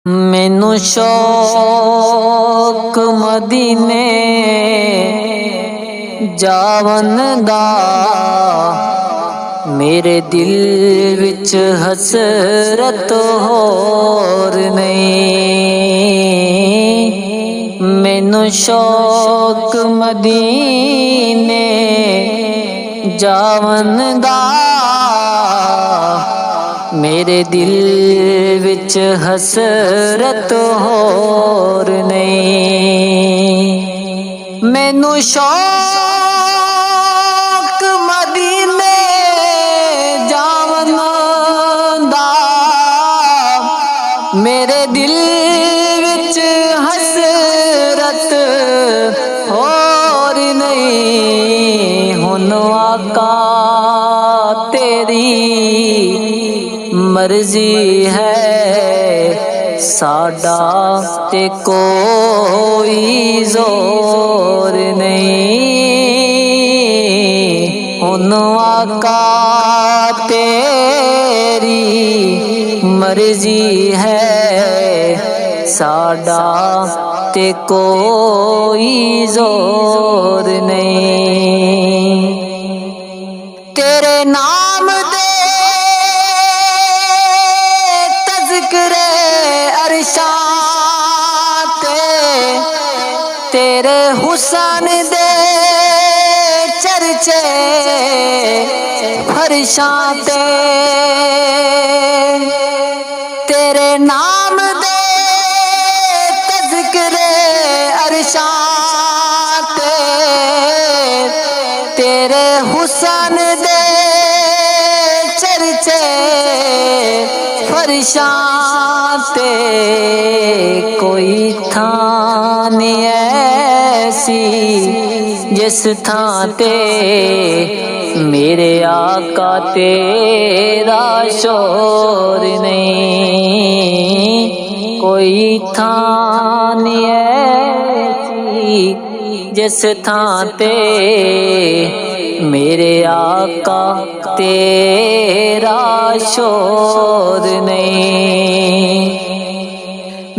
مینوں شوق مدینے جاون دا، میرے دل وچ حسرت ہور نہیں۔ مینوں شوق مدینے جاون دا، میرے دل وچ حسرت ہور نہیں۔ مینوں شوق مدینے جاون دا، میرے دل وچ حسرت ہور نہیں۔ ہن آقا تیری مرضی ہے، ساڈا تے کوئی زور نہیں۔ ہن آقا تیری مرضی ہے، ساڈا تے کوئی زور نہیں۔ تیرے نام دے تیرے حسن دے چرچے فرشاں تے، تیرے نام دے تذکرے عرشاں تے، تیرے حسن دے چرچے فرشاں تے، کوئی تھاں نہیں ایسی جس تھاں تے میرے آقا تیرا شور نہیں۔ کوئی تھاں نہیں ایسی جس تھاں تے میرے آقا تیرا شور نہیں۔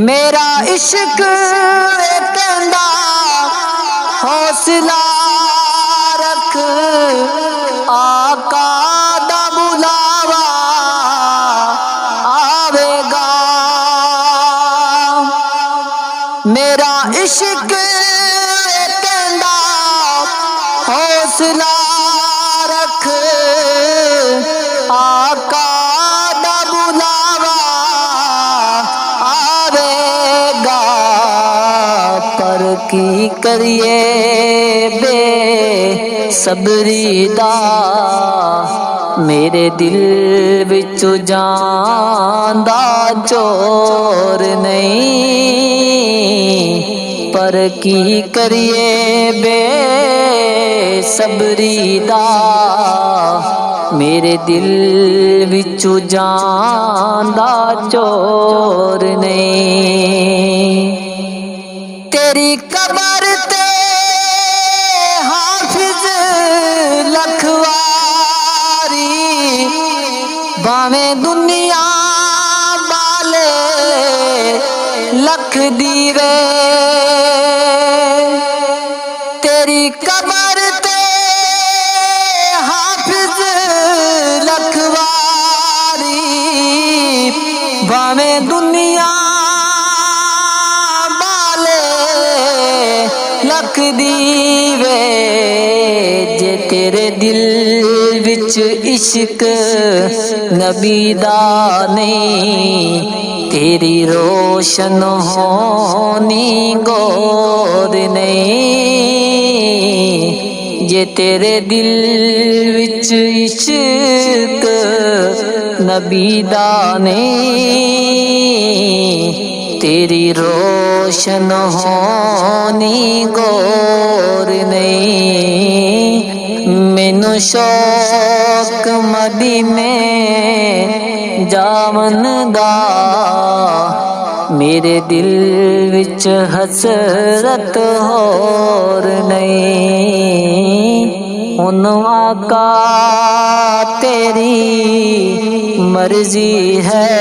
میرا عشق کہندا حوصلہ رکھ، آقا دا بلاوا آوے گا۔ میرا عشق کہندا حوصلہ رکھ، آقا دا بلاوا آوے گا۔ پر کی کریے بے صبری دا، میرے دل وچ جان دا چور نہیں۔ پر کی کریے بے صبری دا، میرے دل وچ جان دا چور نہیں۔ تیری قبر تے حافظ لکھواری، باویں دنیا بالے لکھ دیوے، تیری قبر تے حافظ لکھواری، باویں دنیا لکھ دیوے، جے تیرے دل وچ عشق نبی دا نہیں، تیری روشن ہونی گود نہیں۔ جے تیرے دل وچ عشق نبی دا نہیں، تیری روشن ہونی گور نہیں۔ مینوں شوق مدینے جاون دا، میرے دل وچ حسرت ہور نہیں۔ ہن آقا تیری مرضی ہے،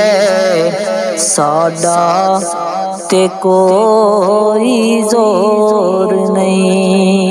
ਸਾਡਾ ਤੇ ਕੋਈ ਜ਼ੋਰ ਨਹੀਂ।